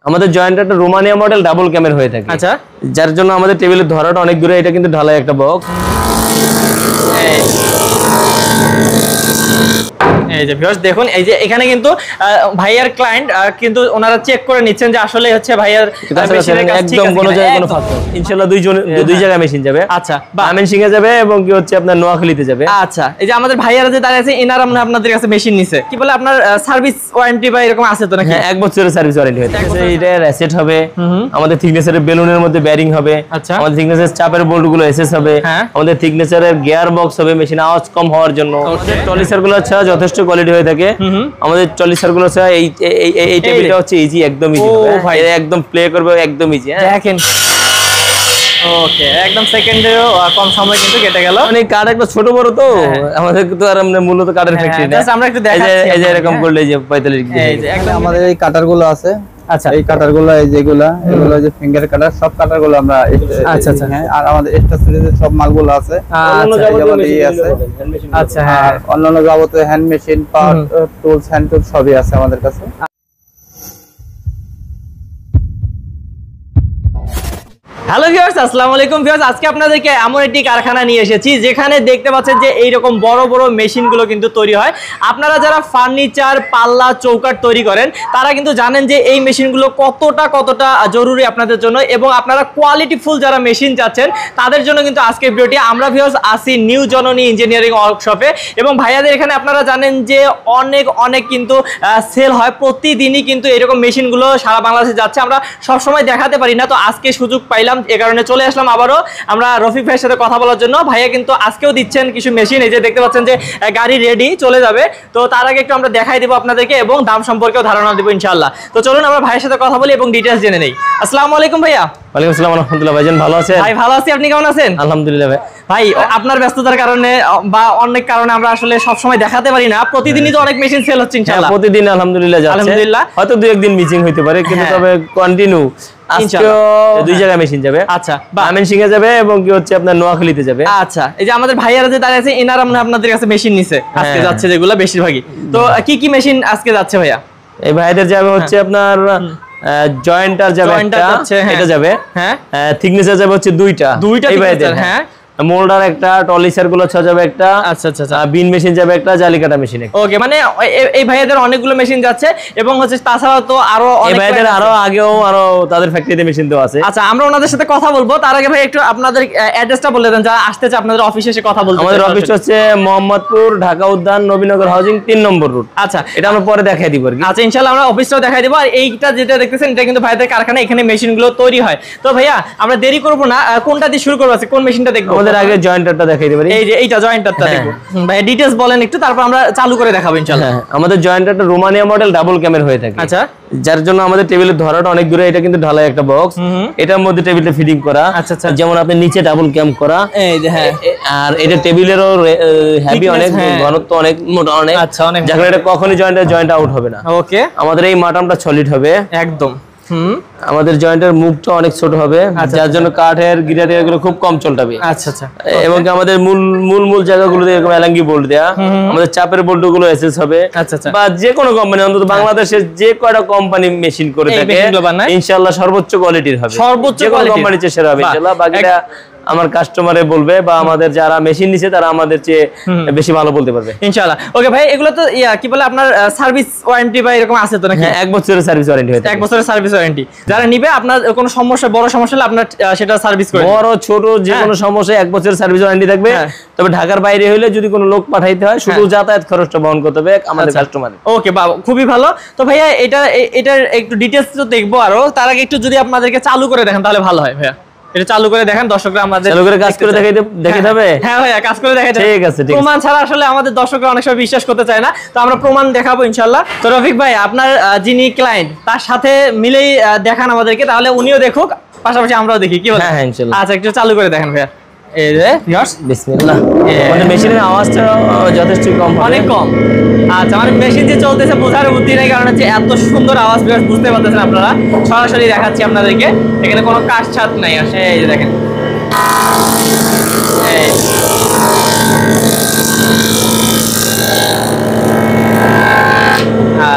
আমাদের জয়েন্টারটা Romania model double ক্যামের হয়ে থাকে। আচ্ছা, যার জন্য আমাদের টেবিলের ধরাটা অনেক দূরে। এটা কিন্তু ঢালাই একটা বক্স। এই যে ভিউয়ার্স দেখুন, এই যে এখানে কিন্তু ভাইয়ার ক্লায়েন্ট কিন্তু ওনারা চেক করে নিচ্ছেন যে আসলে হচ্ছে ভাইয়ার মেশিনের কাজ ঠিক আছে, কোনো জায়গায় কোনো ফাঁক নেই। ইনশাআল্লাহ দুই জায়গায় মেশিন যাবে। আচ্ছা, ময়মনসিংহে যাবে এবং কি হচ্ছে আপনার নোয়াখালীতে যাবে। আচ্ছা, এই যে আমাদের ভাইয়ারা যে দাঁড়িয়ে আছে এনারা আপনাদের কাছে মেশিন নিছে, কি বলে আপনার সার্ভিস ওয়ারেন্টি বা এরকম আছে তো নাকি? হ্যাঁ, 1 বছরের সার্ভিস ওয়ারেন্টি হয়ে থাকে। এটা রিসেট হবে, আমাদের থিকনেসের বেলুনের মধ্যে বেয়ারিং হবে, আমাদের থিকনেসের চাপের বোল্টগুলো এসএস হবে, আমাদের থিকনেসের গিয়ার বক্স হবে মেশিন আওয়াজ কম হওয়ার জন্য। আমাদের টলিসার গুলো আছে যথেষ্ট কোয়ালিটি হয়ে থাকে। আমাদের টলিসার গুলো আছে এই টেবিলটা হচ্ছে ইজি, একদম ইজি ভাই, একদম প্লে করবে একদম ইজি। দেখেন, ওকে, একদম সেকেন্ডেও কম সময় কিন্তু কেটে গেল। মানে কাঠ একটা ছোট বড় তো আমাদের তো আর আমরা মূলত কাঠের ফ্যাক্টরি না। আমরা একটু দেখাচ্ছি, এই যে এরকম করলে যে 45 এই যে একদম আমাদের এই কাটার গুলো আছে। আচ্ছা, এই কাটার গুলো এই যেগুলা এগুলো যে ফিঙ্গার কাটার, সব কাটার গুলো আমরা আচ্ছা আচ্ছা, হ্যাঁ, আর আমাদের এক্সট্রা সিরিজের সব মালগুলো আছে। আচ্ছা, হ্যাঁ, অন্যান্য যাবতীয় হ্যান্ড মেশিন, পাওয়ার টুলস, হ্যান্ড টুলস সবই আছে আমাদের কাছে। হ্যালো ভিউয়ার্স, আসসালামু আলাইকুম ভিউয়ার্স। আজকে আপনাদেরকে এমন একটি কারখানা নিয়ে এসেছি যেখানে দেখতে পাচ্ছেন যে এইরকম বড় বড় মেশিনগুলো কিন্তু তৈরি হয়। আপনারা যারা ফার্নিচার, পাল্লা, চৌকাঠ তৈরি করেন তারা কিন্তু জানেন যে এই মেশিনগুলো কতটা জরুরি আপনাদের জন্য, এবং আপনারা কোয়ালিটিফুল যারা মেশিন চাচ্ছেন তাদের জন্য কিন্তু আজকের ভিডিওটি। আমরা ভিউয়ার্স আসি নিউ জননী ইঞ্জিনিয়ারিং ওয়ার্কশপে, এবং ভাইয়াদের এখানে আপনারা জানেন যে অনেক কিন্তু সেল হয় প্রতিদিনই, কিন্তু এরকম মেশিনগুলো সারা বাংলাদেশে যাচ্ছে। আমরা সবসময় দেখাতে পারি না, তো আজকে সুযোগ পাইলাম, এ কারণে চলে আসলাম আবারও আমরা রফিক ভাইয়ের সাথে কথা বলার জন্য। ভাইয়া কিন্তু আজকেও দিচ্ছেন কিছু মেশিন, এই যে দেখতে পাচ্ছেন যে গাড়ি রেডি চলে যাবে। তো তার আগে একটু আমরা দেখাই দেবো আপনাদেরকে এবং দাম সম্পর্কেও ধারণা দেবো ইনশাআল্লাহ। তো চলুন আমরা ভাইয়ের সাথে কথা বলি এবং ডিটেইলস জেনে নেই। আসসালামু আলাইকুম ভাইয়া। ওয়ালাইকুম আসসালাম ওয়া রাহমাতুল্লাহ। ভাইজান ভালো আছেন? ভাই ভালো আছি, আপনি কেমন আছেন? আলহামদুলিল্লাহ। ভাই আপনার ব্যস্ততার কারণে বা অনেক কারণে আমরা আসলে সব সময় দেখাতে পারি না। প্রতিদিনই তো অনেক মেশিন সেল হচ্ছে ইনশাআল্লাহ। প্রতিদিন আলহামদুলিল্লাহ যাচ্ছে। আলহামদুলিল্লাহ, হয়তো 2-1 দিন মিসিং হইতে পারে, কিন্তু তবে কন্টিনিউ আজকেও 2 জায়গায় মেশিন যাবে। আচ্ছা, ময়মনসিংহে যাবে এবং কি হচ্ছে আপনার নোয়াখালীতে যাবে। আচ্ছা, এই যে আমাদের ভাইয়ারা যে দাঁড়িয়ে আছে এনারা আপনাদের কাছে মেশিন নিছে আজকে যাচ্ছে, যেগুলো বেশিরভাগই। তো কি মেশিন আজকে যাচ্ছে ভাইয়া? এই ভাইদের যাবে হচ্ছে আপনার জয়েন্টার যাবে একটা, এটা যাবে। হ্যাঁ, থিকনেস যাবে হচ্ছে দুইটা এই ভাইদের। হ্যাঁ, মোল্ডার একটা, টলিসার গুলো যাবে একটা। আচ্ছা আচ্ছা, বিন মেশিন যাবে একটা, জালি কাটা মেশিন। ওকে, মানে এই ভাইয়াদের অনেকগুলো মেশিন যাচ্ছে, এবং হচ্ছে তাছাড়া তো আরো অনেক ভাইয়াদের আগেও তাদের ফ্যাক্টরিতে মেশিন দেওয়া আছে। আচ্ছা, আমরা ওনাদের সাথে কথা বলবো। তার আগে ভাই একটু আপনাদের অ্যাড্রেসটা বলে দেন, যারা আসতে চায় আপনাদের অফিসে এসে কথা বলতে। আমাদের অফিস হচ্ছে মোহাম্মদপুর, ঢাকা উদ্যান, নবীনগর হাউজিং 3 নম্বর রুট। আচ্ছা, এটা আমরা পরে দেখাই দিব আর কি। আচ্ছা, ইনশাআল্লাহ আমরা অফিসটাও দেখাই দিব। আর এইটা যেটা দেখতেছেন এটা কিন্তু ভাইয়াদের কারখানা, এখানে মেশিনগুলো তৈরি হয়। তো ভাইয়া আমরা দেরি করব না, কোনটা দিয়ে শুরু করব? কোন মেশিনটা দেখবো? আমাদের আগে জয়েন্টারটা দেখাই দেব। এই যে এইটা জয়েন্টারটা দেখবো ভাই, ডিটেইলস বলেন একটু, তারপর আমরা চালু করে দেখাবো ইনশাআল্লাহ। আমাদের জয়েন্টারটা রোমানিয়া মডেল ডাবল ক্যামের হয়ে থাকে। আচ্ছা, যার জন্য আমাদের টেবিলের ধরাটা অনেক দূরে। এটা কিন্তু ঢালাই একটা বক্স, এটার মধ্যে টেবিলটা ফিটিং করা। আচ্ছা আচ্ছা, যেমন আপনি নিচে ডাবল ক্যাম করা, এই যে হ্যাঁ, আর এটা টেবিলেরও হেভি অনেক, ঘনত্ব অনেক, মোটা অনেক। আচ্ছা, অনেক, যার কারণে এটা কখনোই জয়েন্ট আউট হবে না। ওকে, আমাদের এই মাটামটা সলিড হবে একদম। আমাদের জয়েন্টের মুখটা অনেক ছোট হবে, যার জন্য কাঠের গিরার এগুলো খুব কম চলটাবে। আচ্ছা আচ্ছা, এবং আমাদের মূল জায়গাগুলোতে এরকম এলাঙ্গি বোল্ট দেয়া, আমাদের চাপের বোল্ট গুলো এসএস হবে। আচ্ছা আচ্ছা, বা যে কোনো কোম্পানি, অন্তত বাংলাদেশের যে কয়টা কোম্পানি মেশিন করে থাকে ইনশাআল্লাহ সর্বোচ্চ কোয়ালিটির হবে, সর্বোচ্চ কোম্পানির চেয়ে সেরা হবে ইনশাআল্লাহ। বাকিটা আমার কাস্টমারে বলবে বা আমাদের যারা মেশিন নিছে তারা আমাদের চেয়ে বেশি ভালো বলতে পারবে ইনশাআল্লাহ। ওকে ভাই, এগুলো তো কি বলে আপনার সার্ভিস ওয়ারেন্টি বা এরকম আছে তো নাকি? হ্যাঁ, 1 বছরের সার্ভিস ওয়ারেন্টি হয়। 1 বছরের সার্ভিস ওয়ারেন্টি। যারা নিবে আপনার কোনো সমস্যা, বড় সমস্যা হলে আপনার সেটা সার্ভিস করে, বড় ছোট যে কোনো সমস্যা 1 বছরের সার্ভিস ওয়ারেন্টি থাকবে। তবে ঢাকার বাইরে হলে যদি কোনো লোক পাঠাইতে হয় শুধু যাতায়াত খরচটা বহন করতে হবে আমাদের কাস্টমার। ওকে বাবা, খুবই ভালো। তো ভাইয়া এটার একটু ডিটেইলস তো দেখবো আরো, তার আগে একটু যদি আপনাদেরকে চালু করে দেখেন তাহলে ভালো হয় ভাইয়া। এটা চালু করে দেখেন, দর্শকরা আমাদের চালু করে কাজ করে দেখাইতে হবে। হ্যাঁ ভাইয়া, কাজ করে দেখাইতে হবে। ঠিক আছে, ঠিক আছে। প্রমাণ ছাড়া আসলে আমাদের দর্শকরা অনেক সময় বিশ্বাস করতে চায় না, তো আমরা প্রমাণ দেখাবো ইনশাআল্লাহ। তো রফিক ভাই, আপনার যিনি ক্লায়েন্ট তার সাথে মিলেই দেখান আমাদেরকে, তাহলে উনিও দেখুক পাশাপাশি আমরাও দেখি, কি বলেন? হ্যাঁ ইনশাআল্লাহ। আচ্ছা, একটু চালু করে দেখেন ভাইয়া। এই যে বিসমিল্লাহ। মানে মেশিনের আওয়াজটা যথেষ্ট কম, অনেক কম। আচ্ছা, মানে মেশিন যে চলতেছে বোঝার বুদ্ধি নাই, কারণ হচ্ছে এত সুন্দর আওয়াজ বুঝতে পারতেছেন আপনারা। সরাসরি দেখাচ্ছি আপনাদেরকে, এখানে কোনো কাজ ছাদ নাই। আসে এই যে দেখেন,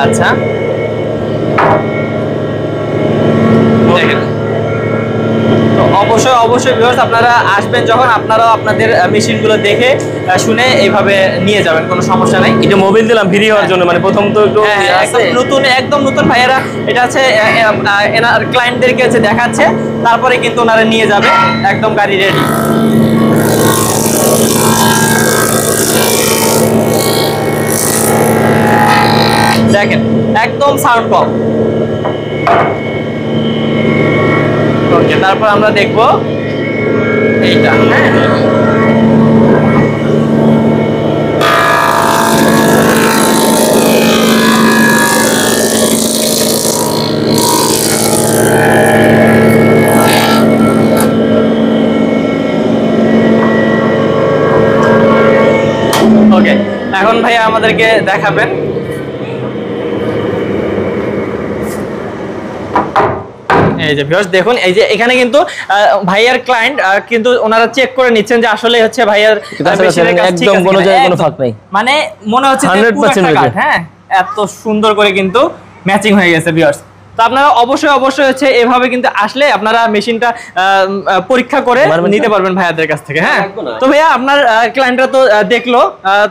আচ্ছা অবশ্যই ভিউয়ার্স আপনারা আসবেন যখন, আপনারাও আপনাদের মেশিনগুলো দেখে শুনে এইভাবে নিয়ে যাবেন, কোনো সমস্যা নাই। এটা মোবাইল দিলাম ফ্রি হওয়ার জন্য, মানে প্রথম তো একটু একদম নতুন ভাইয়েরা এটা আছে এনার ক্লায়েন্টদেরকে হচ্ছে দেখাচ্ছে, তারপরে কিন্তু ওনারা নিয়ে যাবে, একদম গাড়ি রেডি। দেখেন একদম সাউন্ড কম। ওকে, তারপর আমরা দেখবো এইটা। ওকে, এখন ভাইয়া আমাদেরকে দেখাবেন। এই যে ভিউয়ার্স দেখুন, এই যে এখানে কিন্তু ভাইয়ার ক্লায়েন্ট কিন্তু ওনারা চেক করে নিচ্ছেন যে আসলে হচ্ছে ভাইয়ার একদম কোনো জায়গায় কোনো ফাঁক নাই, মানে মনে হচ্ছে 100% হ্যাঁ, এত সুন্দর করে কিন্তু ম্যাচিং হয়ে গেছে ভিউয়ার্স। তো আপনারা অবশ্যই হচ্ছে এভাবে কিন্তু আসলে আপনারা মেশিনটা পরীক্ষা করে নিতে পারবেন ভাইয়াদের কাছ থেকে। হ্যাঁ, তো ভাইয়া আপনার ক্লায়েন্টরা তো দেখলো,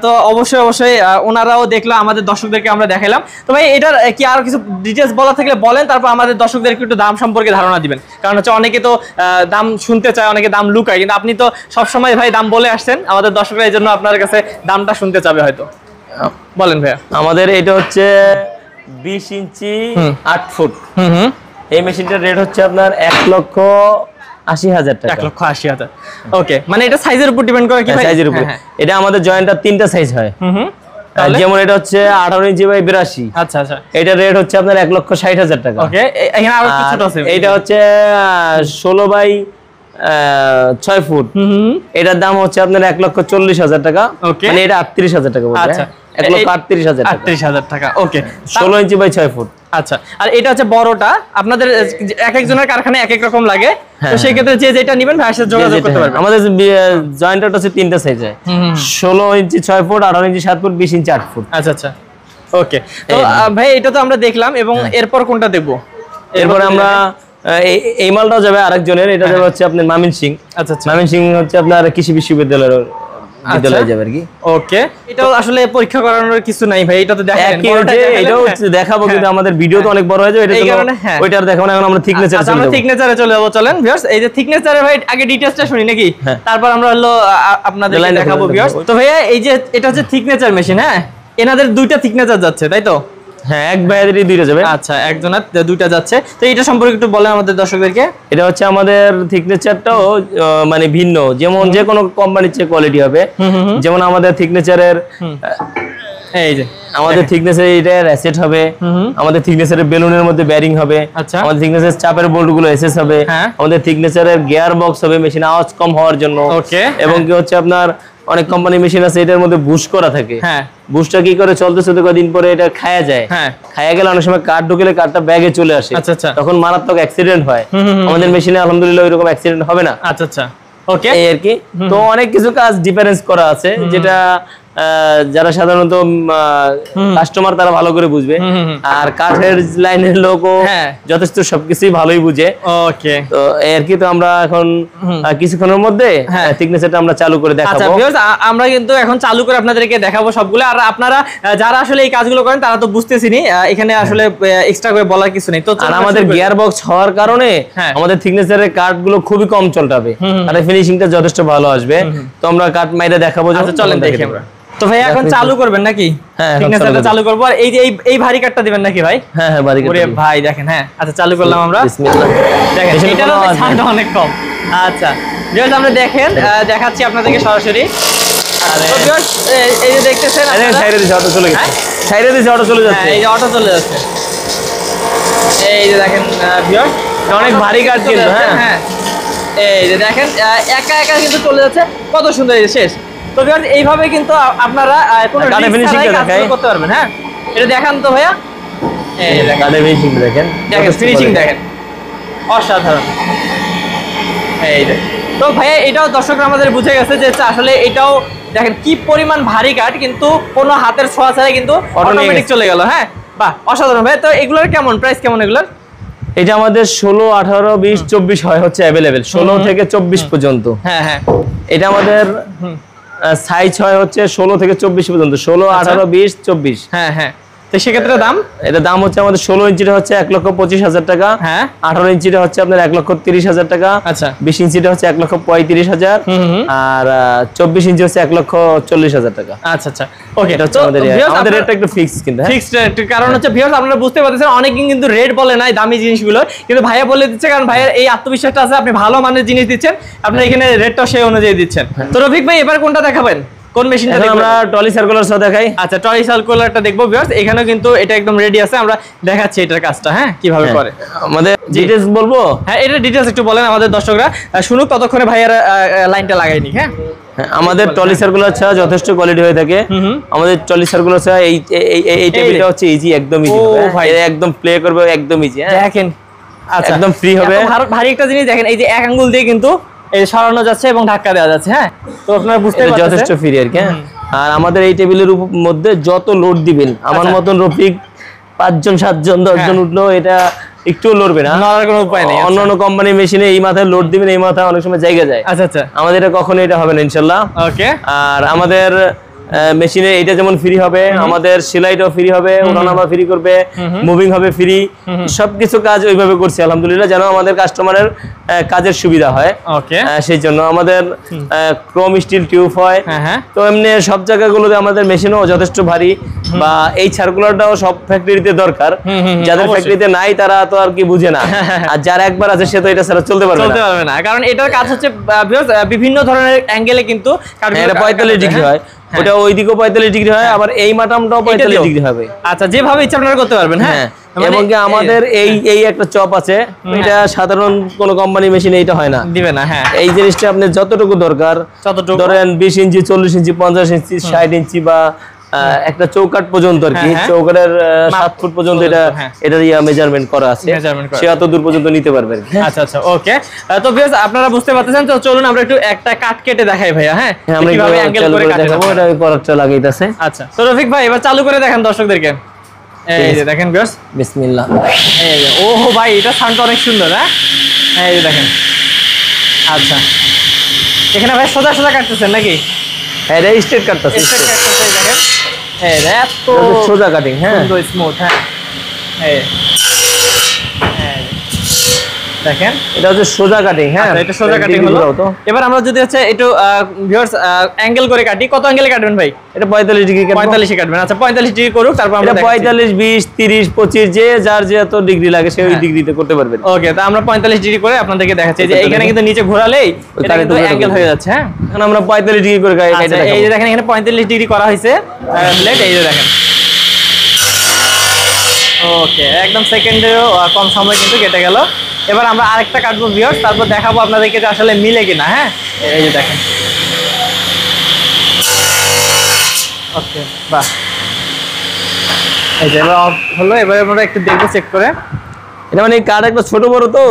তো অবশ্যই ওনারাও দেখলো, আমাদের দর্শকদেরকে আমরা দেখালাম। তো ভাই এটার কি আর কিছু ডিটেইলস বলা থাকলে বলেন, তারপর আমাদের দর্শকদেরকে একটু দাম সম্পর্কে ধারণা দিবেন, কারণ হচ্ছে অনেকে তো দাম শুনতে চায়, অনেকে দাম লুকায়, কিন্তু আপনি তো সবসময় ভাই দাম বলে আসছেন, আমাদের দর্শকরা এই জন্য আপনার কাছে দামটা শুনতে চাবে হয়তো। বলেন ভাইয়া। আমাদের এটা হচ্ছে 20 ইঞ্চি 8 ফুট। এই মেশিনটার রেট হচ্ছে আপনার 1,80,000 টাকা। 1,80,000। ওকে, মানে এটা সাইজের উপর ডিপেন্ড করে কি ভাই? সাইজের উপর। এটা আমাদের জয়েন্টটা 3টা সাইজ হয়। যেমন এটা হচ্ছে 18 ইঞ্চি বাই 82। আচ্ছা আচ্ছা, এটার রেট হচ্ছে আপনার 1,60,000 টাকা। ওকে, এখানে আরো একটু ছোট আছে। এটা হচ্ছে 16 বাই 6 ফুট। এটার দাম হচ্ছে আপনার 1,40,000 টাকা। মানে এটা 38,000 টাকা বলতে। আচ্ছা, 1,38,000 টাকা। 38,000 টাকা। ওকে, 16 ইঞ্চি বাই 6 ফুট। আচ্ছা, আর এটা হচ্ছে বড়টা, আপনাদের এক একজনের কারখানায় এক এক রকম লাগে, তো সেই ক্ষেত্রে যে যেটা নেবেন ভাইয়ের সাথে যোগাযোগ করতে পারবেন। আমাদের জয়েন্টটা হচ্ছে 3টা সাইজ হয়, 16 ইঞ্চি 6 ফুট, 18 ইঞ্চি 7 ফুট, 20 ইঞ্চি 8 ফুট। আচ্ছা আচ্ছা, ওকে। তো ভাই এটা তো আমরা দেখলাম, এবং এরপর কোনটা দেখবো? এরপর আমরা এই মালটাও যাবে আরেকজনের, এটা যাবে হচ্ছে আপনার মামিন সিং। আচ্ছা, মামিন সিং হচ্ছে আপনার কৃষি বিশ্ববিদ্যালয়ের বিদ্যালয়ে যাবে আর কি। ওকে, এটাও আসলে পরীক্ষা করানোর কিছু নাই ভাই, এটা তো দেখাবেন, এটাও দেখাবো, কিন্তু আমাদের ভিডিও তো অনেক বড় হয়ে যাবে, এই কারণে ওইটার দেখাবো না। এখন আমরা থিকনেচারে চলে যাব। আমরা থিকনেচারে চলে যাব, চলেন ভিউয়ার্স। এই যে থিকনেচারে ভাই আগে ডিটেইলসটা শুনি নাকি, তারপর আমরা হলো আপনাদের দেখাবো ভিউয়ার্স। তো ভাইয়া এই যে এটা হচ্ছে থিকনেচার মেশিন, হ্যাঁ, এনাদের দুইটা থিকনেচার যাচ্ছে তাই তো? হ্যাঁ, এক ভাইয়াদেরই দুইটা যাবে। আচ্ছা, একজনের দুইটা যাচ্ছে। তো এটা সম্পর্কে একটু বলেন আমাদের দর্শকদেরকে। এটা হচ্ছে আমাদের থিকনেচারটাও মানে ভিন্ন, যেমন যে কোনো কোম্পানির চেয়ে কোয়ালিটি হবে। যেমন আমাদের থিকনেচারের এই যে আমাদের থিকনেসের এটা রেসেট হবে, আমাদের থিকনেসের বেলুনের মধ্যে বেয়ারিং হবে, আমাদের থিকনেসের চাপের বোল্ট গুলো এসএস হবে, আমাদের থিকনেসের গিয়ার বক্স হবে মেশিন আওয়াজ কম হওয়ার জন্য। এবং কি হচ্ছে আপনার অনেক কোম্পানি মেশিন আছে এটার মধ্যে বুশ করা থাকে। বুশটা কি করে চলতে চলতে কদিন পরে এটা খায়া যায়, খায়া গেলে অনেক সময় কাঠ ঢুকলে কাঠটা ব্যাগে চলে আসে, তখন মারাত্মক অ্যাক্সিডেন্ট হয়। আমাদের মেশিনে আলহামদুলিল্লাহ ওইরকম অ্যাক্সিডেন্ট হবে না। আচ্ছা আচ্ছা, ওকে, এই আর কি। তো অনেক কিছু কাজ ডিফারেন্স করা আছে, যেটা যারা সাধারণত কাস্টমার তারা ভালো করে বুঝবে, আর কাঠের লাইনের লোকও যথেষ্ট সবকিছুই ভালোই বুঝে। ওকে, তো এর কি তো আমরা এখন কিছুক্ষণের মধ্যে থিকনেসটা আমরা চালু করে দেখাবো। আচ্ছা ভিউয়ার্স, আমরা কিন্তু এখন চালু করে আপনাদেরকে দেখাবো সবগুলো। আর আপনারা যারা আসলে এই কাজগুলো করেন তারা তো বুঝতেছিনি, এখানে আসলে এক্সট্রা করে বলার কিছু নেই। তো আর আমাদের গিয়ার বক্স হওয়ার কারণে আমাদের থিকনেসের কাঠগুলো খুবই কম চলটাবে, আর ফিনিশিংটা যথেষ্ট ভালো আসবে। তো আমরা কাট মাইরে দেখাবো। আচ্ছা, চলেন দেখি আমরা। তো ভাই এখন চালু করবেন নাকি? হ্যাঁ, থিকনেসটা চালু করব। আর এই যে এই ভারী কাটটা দিবেন নাকি ভাই? হ্যাঁ হ্যাঁ, ভারী কাট। ওরে ভাই দেখেন, হ্যাঁ, আচ্ছা চালু করলাম আমরা। বিসমিল্লাহ। দেখেন এটারও ছাড়টা অনেক কম। আচ্ছা ভিউয়ার্স, আমরা দেখেন দেখাচ্ছি আপনাদেরকে সরাসরি। তো ভিউয়ার্স এই যে দেখতেছেন, আপনারা সাইডে দিছে অটো চলে গেছে, সাইডে দিছে অটো চলে যাচ্ছে। এই যে অটো চলে যাচ্ছে, এই যে দেখেন ভিউয়ার্স, অনেক ভারী কাট কিন্তু। হ্যাঁ, এই যে দেখেন একা একা কিন্তু চলে যাচ্ছে, কত সুন্দর। এই শেষ। তো ভিউয়ার্স এইভাবে কিন্তু আপনারা কোনো ফিনিশিংটা কাজ করতে পারবেন। হ্যাঁ, এটা দেখান তো ভাইয়া। এই দেখেন গাড়ি ফিনিশিং দেখেন, দেখেন ফিনিশিং দেখেন, অসাধারণ। এই যে তো ভাইয়া এটাও দর্শকরা আমাদের বুঝে গেছে যে আসলে এটাও দেখেন কি পরিমাণ ভারী কাঠ, কিন্তু কোনো হাতের ছোঁয়া ছাড়াই কিন্তু অটোমেটিক চলে গেল। হ্যাঁ, বাহ, অসাধারণ ভাই। তো এগুলোর কেমন প্রাইস, কেমন এগুলোর? এটা আমাদের 16, 18, 20, 24 হয় হচ্ছে अवेलेबल 16 থেকে 24 পর্যন্ত। হ্যাঁ হ্যাঁ এটা আমাদের সাইজ হয় হচ্ছে 16 থেকে 24 পর্যন্ত, 16, 18, 20, 24। হ্যাঁ হ্যাঁ, তো সেক্ষেত্রে দাম, এটা দাম হচ্ছে আমাদের 16 ইঞ্চিটা হচ্ছে 1,25,000 টাকা, হ্যাঁ 18 ইঞ্চিটা হচ্ছে আপনার 1,30,000 টাকা, আচ্ছা 20 ইঞ্চিটা হচ্ছে 1,35,000, আর 24 ইঞ্চি হচ্ছে 1,40,000 টাকা। আচ্ছা আচ্ছা ওকে, এটা হচ্ছে আমাদের রেটটা একটু ফিক্স কিন্তু ফিক্সড রেট, কারণ হচ্ছে ভিউয়ার্স আপনারা বুঝতে পারতেছেন অনেকেই কিন্তু রেট বলে নাই দামি জিনিসগুলো, কিন্তু ভাইয়া বলে দিচ্ছে, কারণ ভাইয়ের এই আত্মবিশ্বাসটা আছে, আপনি ভালো মানের জিনিস দিচ্ছেন, আপনি এখানে রেটটা সেই অনুযায়ী দিচ্ছেন। তো রফিক ভাই এবার কোনটা দেখাবেন, কোন মেশিনটা দেখব? আমরা টলি সার্কুলার সহ দেখাই। আচ্ছা টলি সার্কুলারটা দেখবো ভিউয়ার্স, এখানেও কিন্তু এটা একদম রেডি আছে, আমরা দেখাচ্ছি এটার কাজটা, হ্যাঁ কিভাবে করে। আমাদের ডিটেইলস বলবো, হ্যাঁ এটা ডিটেইলস একটু বলেন আমাদের দর্শকরা শুনুক, ততক্ষণে ভাইয়ার লাইনটা লাগাইনি। হ্যাঁ আমাদের টলি সার্কুলার ছাড়া যথেষ্ট কোয়ালিটি হয়ে থাকে। আমাদের টলি সার্কুলার ছাড়া এই টেবিলটা হচ্ছে ইজি, একদম ইজি ভাই, একদম প্লে করবে একদম ইজি। দেখেন আচ্ছা একদম ফ্রি হবে। ভারী একটা জিনিস দেখেন, এই যে এক আঙ্গুল দিয়ে কিন্তু এই সরানো যাচ্ছে এবং ধাক্কা দেওয়া যাচ্ছে। হ্যাঁ তো আপনারা বুঝতে পারছেন যথেষ্ট ফ্রি আর কি। আর আমাদের এই টেবিলের মধ্যে যত লোড দিবেন, আমার মতন রফিক 5 জন 7 জন 10 জন উঠলো এটা একটু লড়বে না, নড়ার কোনো উপায় নেই। অন্যান্য কোম্পানি মেশিনে এই মাথায় লোড দিবেন, এই মাথায় অনেক সময় জায়গা যায়। আচ্ছা আচ্ছা আমাদের এটা কখনো এটা হবে না ইনশাআল্লাহ। ওকে, আর আমাদের মেশিনে এটা যেমন ফ্রি হবে, আমাদের সেলাইটাও ফ্রি হবে, ওঠানামা ফ্রি করবে, মুভিং হবে ফ্রি, সবকিছু কাজ ওইভাবে করছি আলহামদুলিল্লাহ, যেন আমাদের কাস্টমারের কাজের সুবিধা হয়। ওকে, সেই জন্য আমাদের ক্রোম স্টিল টিউব হয়। তো এমনি সব জায়গাগুলোতে আমাদের মেশিনও যথেষ্ট ভারী, বা এই সার্কুলারটাও সব ফ্যাক্টরিতে দরকার, যাদের ফ্যাক্টরিতে নাই তারা তো আর কি বুঝে না, আর যারা একবার আছে সে তো এটা ছাড়া চলতে পারবে না, কারণ এটার কাজ হচ্ছে বিভিন্ন ধরনের অ্যাঙ্গেলে কিন্তু 45 ডিগ্রি হয়, ওটা ওইদিকেও 45 ডিগ্রি হয়, আবার এই মাটামটাও 45 ডিগ্রি হবে। আচ্ছা যেভাবে ইচ্ছা আপনারা করতে পারবেন। হ্যাঁ এবং কি আমাদের এই একটা চপ আছে, এটা সাধারণ কোন কোম্পানি মেশিনে এটা হয় না, দিবে না। হ্যাঁ এই জিনিসটা আপনি যতটুকু দরকার, ধরেন 20 ইঞ্চি 40 ইঞ্চি 50 ইঞ্চি 60 ইঞ্চি বা একটা চৌকাট পর্যন্ত আর কি, চৌকাটের 7 ফুট পর্যন্ত এটা মেজারমেন্ট করা আছে, সে অত দূর পর্যন্ত নিতে পারবে। আচ্ছা আচ্ছা ওকে, তো ভিউয়ার্স আপনারা বুঝতে পারতেছেন, তো চলুন আমরা একটু একটা কাট কেটে দেখাই ভাইয়া। হ্যাঁ আমরা কিভাবে অ্যাঙ্গেল করে দেখাবো, এটা পরারটা লাগাইতাছে। আচ্ছা তো রফিক ভাই এবার চালু করে দেখান দর্শকদেরকে। এই যে দেখেন ভিউয়ার্স, বিসমিল্লাহ। এই যে ওহো ভাই এটা সাউন্ডটা অনেক সুন্দর। হ্যাঁ এই যে দেখেন। আচ্ছা এখানে ভাই সোজা সোজা কাটতেছেন নাকি? হ্যাঁ এটা স্ট্রেট কাটতেছে, স্ট্রেট কাটতেছে দেখেন। এই এত সোজা কাটিং, হ্যাঁ সুন্দর স্মুথ। হ্যাঁ এই দেখেন এটা হচ্ছে সোজা কাটিং। হ্যাঁ এটা সোজা কাটিং হলো। এবার আমরা যদি হচ্ছে একটু ভিউয়ার্স অ্যাঙ্গেল করে কাটি, কত অ্যাঙ্গেলে কাটবেন ভাই? এটা 45 ডিগ্রি কাটবেন। 45 কাটবেন। আচ্ছা 45 ডিগ্রি করুক, তারপর আমরা 45 20 30 25 যে যার যত ডিগ্রি লাগে সেই ওই ডিগ্রিতে করতে পারবেন। ওকে তো আমরা 45 ডিগ্রি করে আপনাদেরকে দেখাচ্ছি, যে এখানে কিন্তু নিচে ঘোরালেই এটা কিন্তু অ্যাঙ্গেল হয়ে যাচ্ছে। হ্যাঁ এখন আমরা 45 ডিগ্রি করে কাটি। এই যে দেখেন এখানে 45 ডিগ্রি করা হয়েছে প্লেট, এই যে দেখেন। ওকে একদম সেকেন্ডেও কম সময় কিন্তু কেটে গেল। এবার আমরা আরেকটা কাটবো ভিউয়ার্স, তারপর দেখাবো আপনাদেরকে যে আসলে মিলে কিনা। হ্যাঁ এই যে দেখেন। ওকে বাহ, এই যে এবার অফ হলো। এবার আমরা একটু দেখবো চেক করে। এটা মানে কাঠ একটা ছোট বড় তো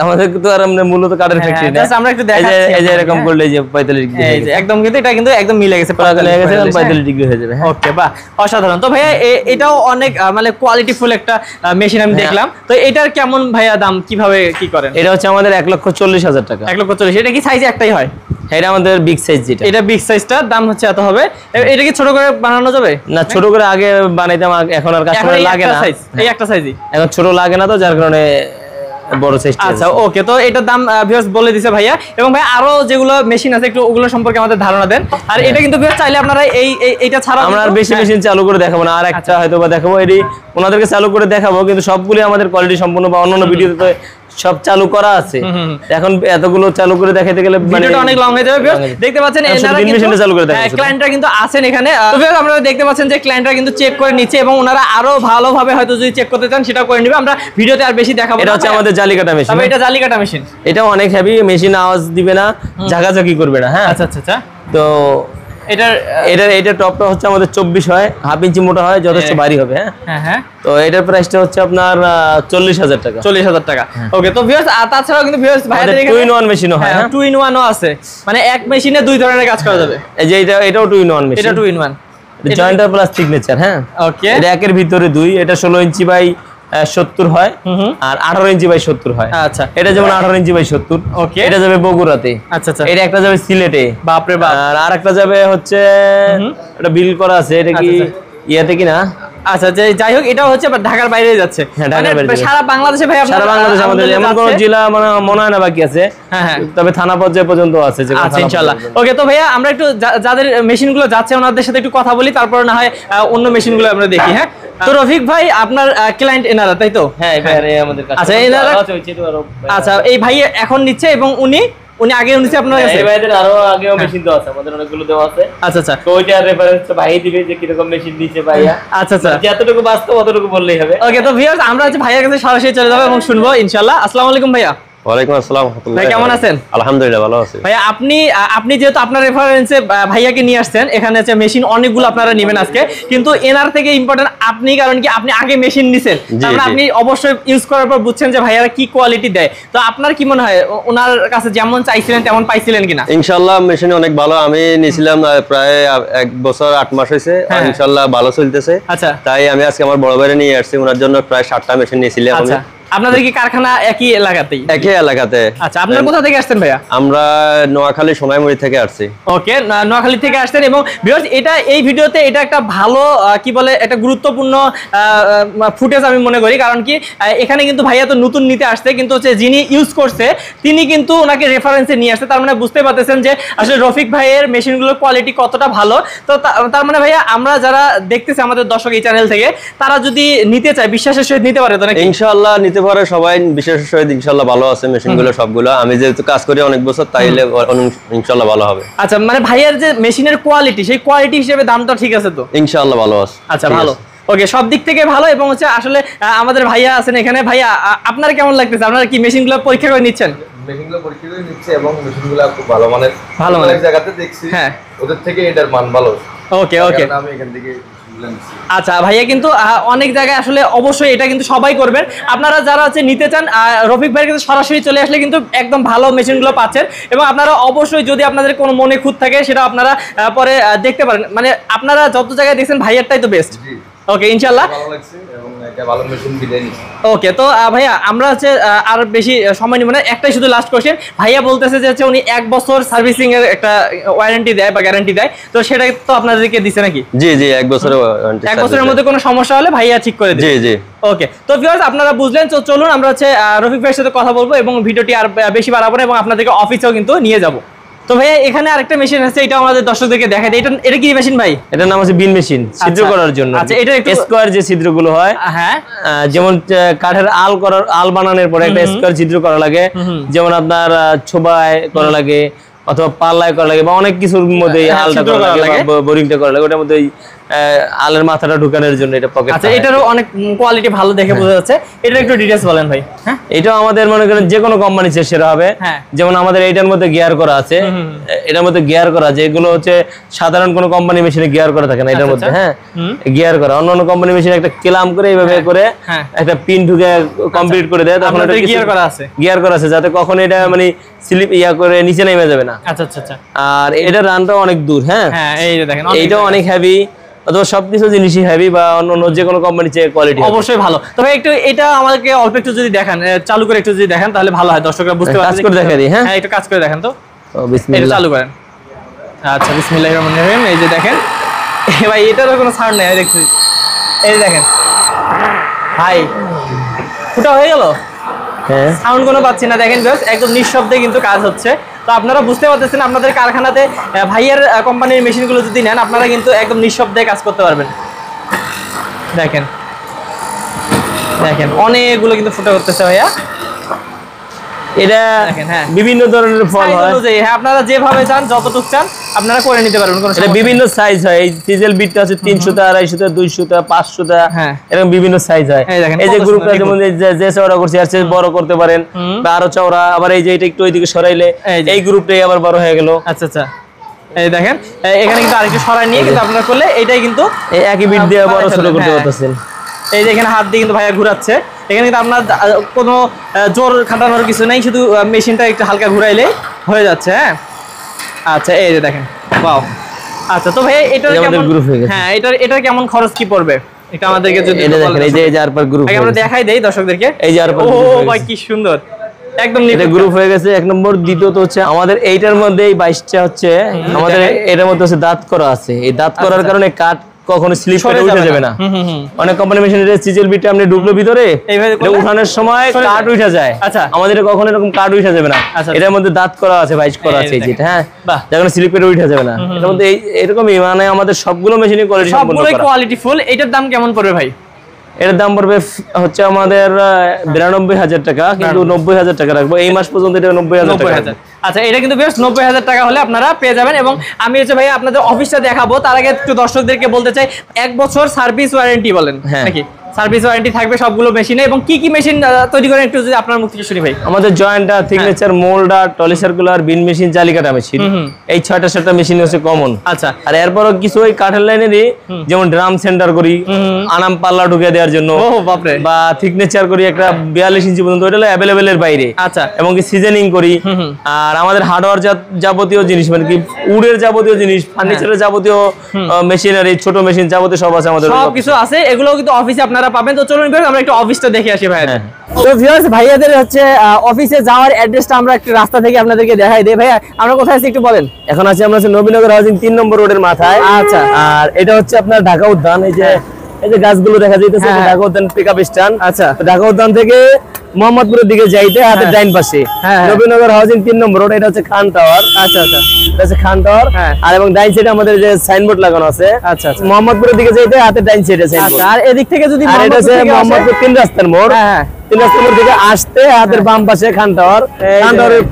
আমাদের তো আর আমরা মূলত কাঠের ফ্যাক্টরি না, আমরা একটু দেখাচ্ছি। এই যে এরকম করলে যে 45 ডিগ্রি এই যে একদম কিন্তু এটা কিন্তু একদম মিলে গেছে, 45 ডিগ্রি হয়ে যাবে। ওকে বাহ অসাধারণ। তো ভাইয়া এটাও অনেক মানে কোয়ালিটিফুল একটা মেশিন আমি দেখলাম। তো এটার কেমন ভাইয়া দাম, কিভাবে কি করেন? এটা হচ্ছে আমাদের 1,40,000 টাকা। 1,40,000। এটা কি সাইজে একটাই হয়? এটা আমাদের বিগ সাইজ, যেটা এটা বিগ সাইজটার দাম হচ্ছে এত হবে। এটা কি ছোট করে বানানো যাবে? না ছোট করে আগে বানাইতাম, এখন আর কাস্টমার লাগে না, এই একটা সাইজই এখন ছোট লাগে না, তো যার কারণে বড় সাইজ। আচ্ছা ওকে, তো এটার দাম ভিউয়ার্স বলে দিয়েছে ভাইয়া। এবং ভাই আরো যেগুলো মেশিন আছে একটু ওগুলো সম্পর্কে আমাদের ধারণা দেন। আর এটা কিন্তু ভিউয়ার্স চাইলে আপনারা এইটা ছাড়া আমরা আর বেশি মেশিন চালু করে দেখাবো না, আর একটা হয়তো বা দেখাবো, এটি ওনাদেরকে চালু করে দেখাবো, কিন্তু সবগুলি আমাদের কোয়ালিটি সম্পূর্ণ, বা অন্যান্য ভিডিওতে সব চালু করা আছে। এখন এতগুলো চালু করে দেখাইতে গেলে ভিডিওটা অনেক লং হয়ে যাবে। দেখতে পাচ্ছেন এনারা কিন্তু চালু করে দেখাচ্ছেন, ক্লায়েন্টরা কিন্তু আছেন এখানে। তো আপনারা দেখতে পাচ্ছেন যে ক্লায়েন্টরা কিন্তু চেক করে নিচ্ছে, এবং ওনারা আরো ভালোভাবে হয়তো যদি চেক করতে চান সেটা করে নেবে। আমরা ভিডিওতে আর বেশি দেখাবো না। এটা হচ্ছে আমাদের জালি কাটা মেশিন। এটা জালি কাটা মেশিন, এটা অনেক হেভি মেশিন, আওয়াজ দিবে না, ঝাঁকাঝাঁকি করবে না। হ্যাঁ আচ্ছা আচ্ছা আচ্ছা। তো এটার টপটা হচ্ছে আমাদের 24 হয়, 1/2 ইঞ্চি মোটা হয়, যথেষ্ট ভারী হবে। হ্যাঁ হ্যাঁ। তো এটার প্রাইসটা হচ্ছে আপনার 40,000 টাকা। 40,000 টাকা। ওকে তো ভিউয়ার্স তাছাড়াও কিন্তু ভিউয়ার্স ভাইদের এখানে 2 in 1 মেশিনও হয়। হ্যাঁ 2 in 1 ও আছে, মানে এক মেশিনে দুই ধরনের কাজ করা যাবে। এই যে এটাও 2 in 1 মেশিন। এটা 2 in 1 জয়েন্টার প্লাস সিগনেচার। হ্যাঁ ওকে। এটা একের ভিতরে দুই, এটা 16 ইঞ্চি বাই 70 হয়, আর 18 ইঞ্চি বাই 70 হয়। আচ্ছা, এটা যেমন 18 ইঞ্চি বাই 70, ওকে, এটা যাবে বগুড়াতে। আচ্ছা আচ্ছা, এটা একটা যাবে সিলেটে। বাপরে বাপ। আর আরেকটা যাবে হচ্ছে এটা বিল করা আছে, এটা কি ইয়াতে কিনা। আচ্ছা, যাই হোক, এটা হচ্ছে ঢাকার বাইরে যাচ্ছে। সারা বাংলাদেশে ভাই, সারা বাংলাদেশে আমাদের এমন কোন জেলা মানে মনে হয় না বাকি আছে। হ্যাঁ, তবে থানা পর্যায়ে পর্যন্ত আছে। আচ্ছা, ইনশাআল্লাহ। ওকে, তো ভাইয়া আমরা একটু যাদের মেশিন গুলো যাচ্ছে ওনাদের সাথে একটু কথা বলি, তারপর না হয় অন্য মেশিন গুলো আমরা দেখি। হ্যাঁ, তো রফিক ভাই আপনার ক্লায়েন্ট এনারা, তাই তো? হ্যাঁ, আমাদের কাছে। আচ্ছা, এনারা, আচ্ছা, এই ভাই এখন নিচ্ছে এবং উনি আগে নিচ্ছে আপনার কাছে? এই ভাইদের আরো আগেও মেশিন দেওয়া আছে, আমাদের অনেকগুলো দেওয়া আছে। আচ্ছা আচ্ছা, তো ওইটা রেফারেন্স ভাই দিবে যে কি রকম মেশিন দিয়েছে ভাইয়া। আচ্ছা আচ্ছা, যতটুকু বাস্তব ততটুকু বললেই হবে। ওকে, তো ভিউয়ার্স আমরা হচ্ছে ভাইয়ার কাছে সরাসরি চলে যাব এবং শুনবো ইনশাআল্লাহ। আসসালামু আলাইকুম ভাইয়া। ওয়ালাইকুম আসসালাম ওয়া রাহমাতুল্লাহি। ভাই কেমন আছেন? আলহামদুলিল্লাহ ভালো আছি। ভাইয়া আপনি যেহেতু আপনার রেফারেন্সে ভাইয়াকে নিয়ে আসছেন, এখানে হচ্ছে মেশিন অনেকগুলো আপনারা নেবেন আজকে, কিন্তু এনার থেকে ইম্পর্টেন্ট আপনি, কারণ কি আপনি আগে মেশিন নিছেন, তাহলে আপনি অবশ্যই ইউজ করার পর বুঝছেন যে ভাইয়ারা কি কোয়ালিটি দেয়। তো আপনার কি মনে হয় ওনার কাছে যেমন চাইছিলেন তেমন পাইছিলেন কিনা? ইনশাআল্লাহ মেশিন অনেক ভালো। আমি নিয়েছিলাম প্রায় 1 বছর 8 মাস হয়েছে, ইনশাআল্লাহ ভালো চলতেছে। আচ্ছা, তাই আমি আজকে আমার বড় ভাইরে নিয়ে আসছি, ওনার জন্য প্রায় 7টা মেশিন নিয়েছিলাম। আচ্ছা, আপনাদের কি কারখানা একই এলাকাতেই? একই এলাকাতে। আচ্ছা, আপনারা কোথা থেকে আসছেন ভাইয়া? আমরা নোয়াখালী সোনাইমুড়ি থেকে আসছি। ওকে, নোয়াখালী থেকে আসছেন। এবং ভিউয়ার্স এই ভিডিওতে এটা একটা ভালো কি বলে একটা গুরুত্বপূর্ণ ফুটেজ আমি মনে করি, কারণ কি এখানে কিন্তু ভাইয়া তো নতুন নিতে আসছে, কিন্তু হচ্ছে যিনি ইউজ করছে তিনি কিন্তু ওনাকে রেফারেন্সে নিয়ে আসছে। তার মানে বুঝতে পারতেছেন যে আসলে রফিক ভাইয়ের মেশিনগুলোর কোয়ালিটি কতটা ভালো। তো তার মানে ভাইয়া আমরা যারা দেখতেছি আমাদের দর্শক এই চ্যানেল থেকে, তারা যদি নিতে চায় বিশ্বাসের সহিত নিতে পারে তো নাকি? ইনশাআল্লাহ নিতে পারে সবাই, বিশেষ সহিত ইনশাআল্লাহ ভালো আছে মেশিনগুলো সবগুলো। আমি যেহেতু কাজ করি অনেক বছর, তাইলে ইনশাআল্লাহ ভালো হবে। আচ্ছা, মানে ভাইয়ের যে মেশিনের কোয়ালিটি, সেই কোয়ালিটি হিসেবে দামটা ঠিক আছে তো? ইনশাআল্লাহ ভালো আছে। আচ্ছা, ভালো। ওকে, সব দিক থেকে ভালো। এবং হচ্ছে আসলে আমাদের ভাইয়া আছেন এখানে। ভাইয়া আপনার কেমন লাগতেছে? আপনারা কি মেশিনগুলো পরীক্ষা করে নিচ্ছেন? মেশিনগুলো পরীক্ষা করে নিচ্ছে এবং মেশিনগুলো খুব ভালো মানের। ভালো মানের জায়গাতে দেখছি, হ্যাঁ, ওদের থেকে এটার মান ভালো। ওকে ওকে, আমি এখান থেকে। আচ্ছা ভাইয়া, কিন্তু অনেক জায়গায় আসলে অবশ্যই এটা কিন্তু সবাই করবেন। আপনারা যারা হচ্ছে নিতে চান রফিক ভাইয়ের কাছে সরাসরি চলে আসলে কিন্তু একদম ভালো মেশিনগুলো পাচ্ছেন। এবং আপনারা অবশ্যই যদি আপনাদের কোনো মনে খুঁত থাকে সেটা আপনারা পরে দেখতে পারেন। মানে আপনারা যত জায়গায় দেখছেন ভাইয়ারটাই তো বেস্ট। ওকে, ইনশাআল্লাহ ভালো লাগছে এবং একটা ভালো মেশিন বিদায় নিচ্ছি। ওকে, তো ভাইয়া আমরা হচ্ছে আর বেশি সময় নিব না, একটাই শুধু লাস্ট কোশ্চেন। ভাইয়া বলতেছে যে হচ্ছে উনি 1 বছর সার্ভিসিং এর একটা ওয়ারেন্টি দেয় বা গ্যারান্টি দেয়, তো সেটা তো আপনাদেরকে দিছে নাকি? জি জি, 1 বছরের ওয়ারেন্টি। 1 বছরের মধ্যে কোনো সমস্যা হলে ভাইয়া ঠিক করে দেবে। জি জি, ওকে, তো ভিউয়ার্স আপনারা বুঝলেন। তো চলুন আমরা হচ্ছে রফিক ভাইয়ের সাথে কথা বলবো এবং ভিডিওটি আর বেশি বাড়াবো না এবং আপনাদেরকে অফিসেও কিন্তু নিয়ে যাব। তো ভাইয়া এখানে আরেকটা মেশিন আছে, এটা আমাদের দর্শকদেরকে দেখাই দিই। এটা কি মেশিন ভাই? এটার নাম হচ্ছে বিন মেশিন, ছিদ্র করার জন্য। আচ্ছা, এটা একটু স্কয়ার যে ছিদ্রগুলো হয়, হ্যাঁ, যেমন কাঠের আল বানানোর পরে একটা স্কয়ার ছিদ্র করা লাগে, যেমন আপনার ছোবায় করা লাগে অথবা পাল্লায় করা লাগে বা অনেক কিছুর মধ্যে আলটা করা লাগে, বোরিংটা করা লাগে, ওটার মধ্যে আলের মাথাটা ঢুকানোর জন্য এটা পকেট। আচ্ছা, এটারও অনেক কোয়ালিটি ভালো দেখে বোঝা যাচ্ছে। এটা একটু ডিটেইলস বলেন ভাই। হ্যাঁ, এটা আমাদের মনে করেন যে কোনো কোম্পানি সেরা হবে। যেমন আমাদের এইটার মধ্যে গিয়ার করা আছে, এটার মধ্যে গিয়ার করা আছে, এগুলো হচ্ছে সাধারণ কোনো কোম্পানি মেশিনে গিয়ার করা থাকে না এটার মধ্যে। হ্যাঁ, গিয়ার করা অন্য কোম্পানি মেশিনে একটা ক্লাম করে এইভাবে করে একটা পিন ঢুকে কমপ্লিট করে দেয়, তখন এটা গিয়ার করা আছে, গিয়ার করা আছে যাতে কখনো এটা মানে স্লিপ করে নিচে নেমে যাবে না। আচ্ছা আচ্ছা আচ্ছা, আর এটার রানটা অনেক দূর। হ্যাঁ, এই দেখেন এইটাও অনেক হেভি, অথবা সবকিছু জিনিসই হেভি বা অন্য যে কোনো কোম্পানি চেয়ে কোয়ালিটি অবশ্যই ভালো। তবে একটু এটা আমাদেরকে অল্প একটু যদি দেখান, চালু করে একটু যদি দেখান তাহলে ভালো হয়, দর্শকরা বুঝতে পারবে। কাজ করে দেখা দিই। হ্যাঁ, একটু কাজ করে দেখান তো। বিসমিল্লাহ, এটা চালু করেন। আচ্ছা, বিসমিল্লাহির রহমানির রহিম। এই যে দেখেন ভাই, এটারও কোনো সাউন্ড নেই, দেখছি। এই যে দেখেন ভাই, ফুটা হয়ে গেল, হ্যাঁ, সাউন্ড কোনো পাচ্ছি না। দেখেন জাস্ট একদম নিঃশব্দে কিন্তু কাজ হচ্ছে। তো আপনারা বুঝতে পারতেছেন আপনাদের কারখানাতে ভাইয়ের কোম্পানির মেশিনগুলো যদি নেন, আপনারা কিন্তু একদম নিঃশব্দে কাজ করতে পারবেন। দেখেন দেখেন অনেকগুলো কিন্তু ফুটা করতেছে ভাইয়া। এটা বিভিন্ন ধরনের ফল হয়। হ্যাঁ, আপনারা যেভাবে চান, যতটুকু চান আপনারা করে নিতে পারবেন। এটা বিভিন্ন সাইজ হয়। এই সিজেল বিটটা আছে 300 টা, 250 টা, 200 টা, 500 টা, এরকম বিভিন্ন সাইজ হয়। এই যে গ্রুপটা যেমন যে চওড়া করছে আর চেয়ে বড় করতে পারেন বা আরো চওড়া। আবার এই যে এটা একটু ওইদিকে সরাইলে এই গ্রুপটাই আবার বড় হয়ে গেল। আচ্ছা আচ্ছা, এই দেখেন এখানে কিন্তু আরেকটু সরাই নিয়ে কিন্তু আপনারা করলে এটাই কিন্তু এই একই বিট দিয়ে বড় ছোট করতে পারতেছেন। এই যে এখানে হাত দিয়ে কিন্তু ভাইয়া ঘুরাচ্ছে। এখানে কিন্তু আপনার কোনো জোর খাটানোর কিছু নাই, শুধু মেশিনটা একটু হালকা ঘুরাইলে হয়ে যাচ্ছে। হ্যাঁ, আচ্ছা, এই যে দেখেন, ওয়াও। আচ্ছা, তো ভাই এটার কেমন, হ্যাঁ এটার কেমন খরচ কি পড়বে? এটা আমাদেরকে যদি এটা দেখেন, এই যে আরপার গ্রুপ আমরা দেখাই দেই দর্শকদেরকে। এই যে আরপার ও ভাই কি সুন্দর, একদম এটা গ্রুপ হয়ে গেছে। এক নম্বর। দ্বিতীয়ত হচ্ছে আমাদের এইটার মধ্যে এই 22টা হচ্ছে আমাদের এটার মধ্যে হচ্ছে দাঁত করা আছে। এই দাঁত করার কারণে কাঠ কখনো স্লিপ করে উঠে যাবে না। অনেক কোম্পানি মেশিনের সিজেল বিটে আপনি ঢুকলো ভিতরে, এটা উঠানোর সময় কাঠ উঠে যায়। আচ্ছা, আমাদের কখনো এরকম কাঠ উঠে যাবে না। এটার মধ্যে দাঁত করা আছে, 22 করা আছে যেটা, হ্যাঁ, যখন স্লিপ করে উঠে যাবে না। এটার মধ্যে এরকমই মানে আমাদের সবগুলো মেশিনের কোয়ালিটি সম্পূর্ণ করা। সবগুলো কোয়ালিটি ফুল। এটার দাম কেমন পড়বে ভাই? এটার দাম পড়বে হচ্ছে আমাদের 92,000 টাকা, কিন্তু 90,000 টাকা রাখবো এই মাস পর্যন্ত। এটা 90,000 টাকা। আচ্ছা, এটা কিন্তু বেশ 90,000 টাকা হলে আপনারা পেয়ে যাবেন। এবং আমি হচ্ছে ভাই আপনাদের অফিসটা দেখাবো, তার আগে একটু দর্শকদেরকে বলতে চাই 1 বছর সার্ভিস ওয়ারেন্টি বলেন নাকি? সার্ভিস ওয়ারেন্টি থাকবে সবগুলো মেশিনে। এবং কি কি মেশিন তৈরি করেন একটু যদি আপনার মুখ থেকে শুনি ভাই। আমাদের জয়েন্টার, সিগনেচার, মোল্ডার, টলি সার্কুলার, বিন মেশিন, জালিকাটা মেশিন, এই 6টা মেশিন হচ্ছে কমন। আচ্ছা, আর এরপরও কিছু ওই কাঠের লাইনেরই, যেমন ড্রাম সেন্টার করি আনাম পাল্লা ঢুকে দেওয়ার জন্য, বা সিগনেচার করি একটা 42 ইঞ্চি পর্যন্ত, ওটা হলো অ্যাভেলেবেল এর বাইরে। আচ্ছা, এবং কি সিজনিং করি। আর আমাদের হার্ডওয়্যার যাবতীয় জিনিস, মানে কি উডের যাবতীয় জিনিস, ফার্নিচারের যাবতীয় মেশিনারি, ছোট মেশিন যাবতীয় সব আছে আমাদের, সব কিছু আছে। এগুলো কিন্তু অফিসে আপনারা পাবেন। তো চলুন আমরা একটু অফিসটা দেখে আসি ভাইয়াদের। তো ভিউয়ার্স, ভাইয়াদের হচ্ছে অফিসে যাওয়ার অ্যাড্রেসটা আমরা একটু রাস্তা থেকে আপনাদেরকে দেখাই দেই। ভাইয়া আমরা কোথায় আছি একটু বলেন। এখন আছি আমরা নবীনগর হাউজিং 3 নম্বর রোডের মাথায়। আচ্ছা, আর এটা হচ্ছে আপনার ঢাকা উদ্যান। এই যে গাছগুলো দেখা যাইতেছে, ঢাকা উদ্যান পিকআপ স্ট্যান্ড। আচ্ছা, ঢাকা উদ্যান থেকে মোহাম্মদপুরের দিকে যাইতে হাতের ডাইন পাশে নবীনগর হাউজিং 3 নম্বর রোড। এটা হচ্ছে খান টাওয়ার। আচ্ছা আচ্ছা, এটা হচ্ছে খান টাওয়ার। আর এবং ডাইন সাইডে আমাদের যে সাইনবোর্ড লাগানো আছে। আচ্ছা, মোহাম্মদপুরের দিকে যাইতে হাতের ডাইন সাইডে সাইনবোর্ড। আর এদিক থেকে যদি আর এটা হচ্ছে মোহাম্মদপুর 3 রাস্তার মোড়। 3 রাস্তার মোড় থেকে আসতে হাতের বাম পাশে খান টাওয়ার। খান টাওয়ারের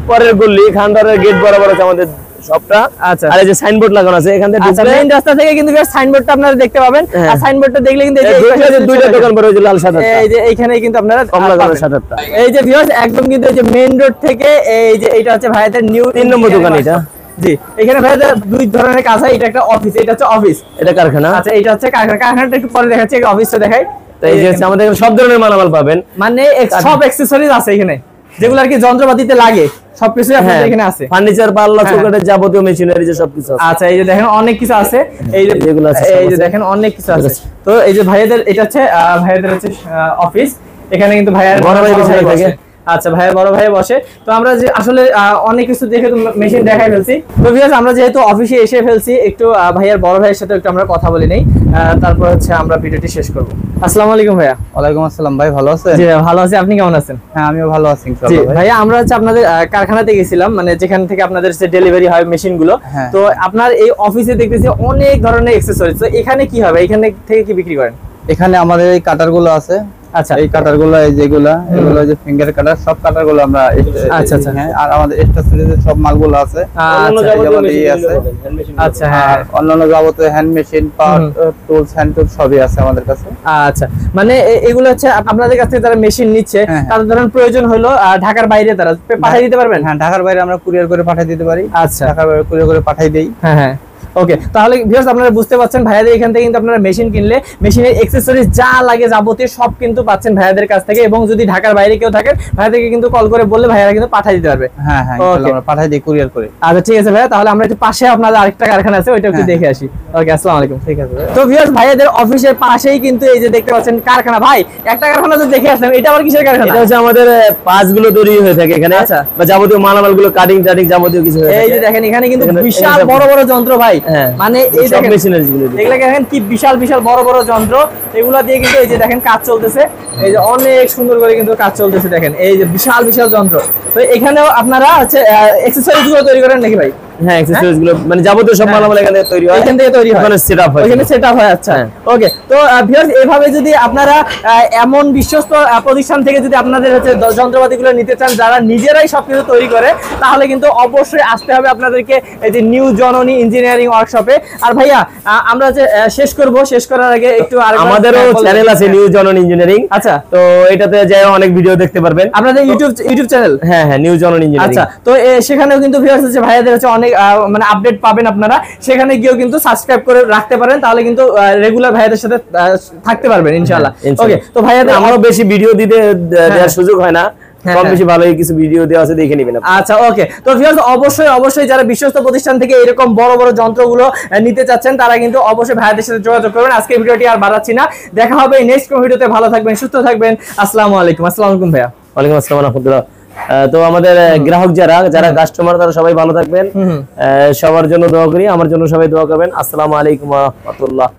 পরের গলি, খান টাওয়ারের গেট বরাবর আছে আমাদের সবটা। আচ্ছা, আর এই যে সাইনবোর্ড লাগানো আছে এখান থেকে ঢুকলে মেইন রাস্তা থেকে কিন্তু সাইনবোর্ডটা আপনারা দেখতে পাবেন। আর সাইনবোর্ডটা দেখলে কিন্তু এই যে দুইটা দোকান পড়ে, ওই যে লাল সাদা, এই যে এইখানেই কিন্তু আপনারা কমলা কালার সাদাটা। এই যে ভিউয়ার্স, একদম কিন্তু এই যে মেইন রোড থেকে এই যে এইটা হচ্ছে ভাইয়াদের নিউ 3 নম্বর দোকান। এটা জি, এখানে ভাইয়াদের দুই ধরনের কাজ হয়। এটা একটা অফিস, এটা হচ্ছে অফিস, এটা কারখানা। আচ্ছা, এটা হচ্ছে কারখানা। কারখানাটা একটু পরে দেখাচ্ছি, অফিসটা দেখাই। তো এই যে আমাদের সব ধরনের মালামাল পাবেন, মানে সব অ্যাকসেসরিজ আছে এখানে, যেগুলো আর কি যন্ত্রপাতিতে লাগে সবকিছু আপনাদের এখানে আছে। ফার্নিচার, পাল্লা, চৌকাঠের যাবতীয় মেশিনারি যে সবকিছু আছে। আচ্ছা, এই যে দেখেন অনেক কিছু আছে। এই যে যেগুলো আছে, এই যে দেখেন অনেক কিছু আছে। তো এই যে ভাইয়াদের, এটা হচ্ছে ভাইয়াদের হচ্ছে অফিস। এখানে কিন্তু ভাইয়ার বড় ভাই বসে। আচ্ছা, ভাইয়া বড় ভাই বসে। তো আমরা যে আসলে অনেক কিছু দেখে মেশিন দেখাই ফেলছি। তো ভিউয়ার্স, আমরা যেহেতু অফিসে এসে ফেলছি, একটু ভাইয়ার বড় ভাইয়ের সাথে একটু আমরা কথা বলি নেই, তারপর হচ্ছে আমরা ভিডিওটি শেষ করব। আসসালামু আলাইকুম ভাইয়া। ওয়ালাইকুম আসসালাম ভাই, ভালো আছেন? জি ভালো আছি, আপনি কেমন আছেন? হ্যাঁ, আমিও ভালো আছি ইনশাআল্লাহ ভাই। ভাইয়া, আমরা হচ্ছে আপনাদের কারখানাতে গেছিলাম, মানে যেখান থেকে আপনাদের যে ডেলিভারি হয় মেশিন গুলো। তো আপনার এই অফিসে দেখতেছি অনেক ধরনের অ্যাকসেসরিজ। তো এখানে কি হবে, এখানে থেকে কি বিক্রি করেন? এখানে আমাদের এই কাটার গুলো আছে। আচ্ছা, এই কাটার গুলো, এই যেগুলা, এগুলো যে ফিঙ্গার কাটার, সব কাটার গুলো আমরা। আচ্ছা আচ্ছা, হ্যাঁ। আর আমাদের এক্সট্রা সিরিজের সব মালগুলো আছে। আচ্ছা, হ্যাঁ, অন্যান্য যাবতীয় হ্যান্ড মেশিন, পাওয়ার টুলস, হ্যান্ড টুলস সবই আছে আমাদের কাছে। আচ্ছা, মানে এগুলো হচ্ছে আপনাদের কাছ থেকে যারা মেশিন নিচ্ছে, তাদের ধরেন প্রয়োজন হলো ঢাকার বাইরে তারা পাঠিয়ে দিতে পারবেন? হ্যাঁ, ঢাকার বাইরে আমরা কুরিয়ার করে পাঠিয়ে দিতে পারি। আচ্ছা, ঢাকার বাইরে কুরিয়ার করে পাঠিয়ে দেই। হ্যাঁ হ্যাঁ, ওকে। তাহলে ভিউয়ার্স, আপনারা বুঝতে পারছেন ভাইয়াদের এখান থেকে কিন্তু আপনারা মেশিন কিনলে মেশিনের অ্যাকসেসরিজ যা লাগে যাবতীয় সব কিন্তু পাচ্ছেন ভাইয়াদের কাছ থেকে। এবং যদি ঢাকার বাইরে কেউ থাকেন, ভাইয়াদেরকে কিন্তু কল করে বললে ভাইয়ারা কিন্তু পাঠিয়ে দিতে পারবে। হ্যাঁ হ্যাঁ, আমরা পাঠিয়ে দিই কুরিয়ার করে। আচ্ছা, ঠিক আছে ভাইয়া, তাহলে আমরা একটু পাশে আপনাদের আরেকটা কারখানা আছে, ওইটা একটু দেখে আসি। ওকে, আসসালামু আলাইকুম। ঠিক আছে। তো ভিউয়ার্স, ভাইয়াদের অফিসের পাশেই কিন্তু এই যে দেখতে পাচ্ছেন কারখানা। ভাই, একটা কারখানা তো দেখে আসলাম, এটা আবার কিসের কারখানা? এটা হচ্ছে আমাদের পাঁচগুলো তৈরি হয়ে থাকে এখানে। আচ্ছা, বা যাবতীয় মালামাল গুলো কাটিং টাটিং যাবতীয় কিছু। এই যে দেখেন, এখানে কিন্তু বিশাল বড় বড় যন্ত্র ভাই, মানে এই দেখেন এগুলা দেখেন কি বিশাল বিশাল বড় বড় যন্ত্র। এগুলা দিয়ে কিন্তু এই যে দেখেন কাজ চলতেছে, এই যে অনেক সুন্দর করে কিন্তু কাজ চলতেছে। দেখেন এই যে বিশাল বিশাল যন্ত্র। তো এখানেও আপনারা হচ্ছে অ্যাকসেসরিজ গুলো তৈরি করেন নাকি ভাই? হ্যাঁ, অ্যাকসেসরিজ গুলো মানে যাবতীয় সব মালামাল এখান থেকে তৈরি হয়। এখান থেকে তৈরি হয়, ওখানে সেটআপ হয়। ওখানে সেটআপ হয়। আচ্ছা, ওকে। তো ভিউয়ার্স, এভাবে যদি আপনারা এমন বিশ্বস্ত প্রতিষ্ঠান থেকে যদি আপনাদের হচ্ছে যন্ত্রপাতিগুলো নিতে চান, যারা নিজেরাই সবকিছু তৈরি করে, তাহলে কিন্তু অবশ্যই আসতে হবে আপনাদেরকে এই যে নিউ জননী ইঞ্জিনিয়ারিং ওয়ার্কশপে। আর ভাইয়া, আমরা যে শেষ করব, শেষ করার আগে একটু আমাদেরও চ্যানেল আছে নিউ জননী ইঞ্জিনিয়ারিং। আচ্ছা, তো এটাতে যাই অনেক ভিডিও দেখতে পারবেন, আপনাদের ইউটিউব চ্যানেল। হ্যাঁ হ্যাঁ, নিউ জননী ইঞ্জিনিয়ারিং। আচ্ছা, তো সেখানেও কিন্তু ভিউয়ার্স হচ্ছে ভাইয়াদের হচ্ছে অনেক মানে আপডেট পাবেন আপনারা। সেখানে গিয়েও কিন্তু সাবস্ক্রাইব করে রাখতে পারেন, তাহলে কিন্তু রেগুলার ভাইয়াদের সাথে থাকতে পারবেন ইনশাআল্লাহ। ওকে, তো ভাইয়াদের আমারও বেশি ভিডিও দিতে দেওয়ার সুযোগ হয় না, কম বেশি ভালোই কিছু ভিডিও দেওয়া আছে, দেখে নেবেন। আচ্ছা ওকে, তো ভিউয়ার্স অবশ্যই যারা বিশ্বস্ত প্রতিষ্ঠান থেকে এরকম বড় বড় যন্ত্রগুলো নিতে চাচ্ছেন তারা কিন্তু অবশ্যই ভাইয়াদের সাথে যোগাযোগ করবেন। আজকে ভিডিওটি আর বাড়াচ্ছি না, দেখা হবে নেক্সট কোন ভিডিওতে। ভালো থাকবেন, সুস্থ থাকবেন। আসসালামু আলাইকুম। আসসালামু আলাইকুম ভাইয়া। ওয়ালাইকুম আসসালাম রাহমাতুল্লাহ। তো আমাদের গ্রাহক যারা কাস্টমার তারা সবাই ভালো থাকবেন, সবার জন্য দোয়া করি, আমার জন্য সবাই দোয়া করবেন। আসসালামু আলাইকুম ওয়া রাহমাতুল্লাহ।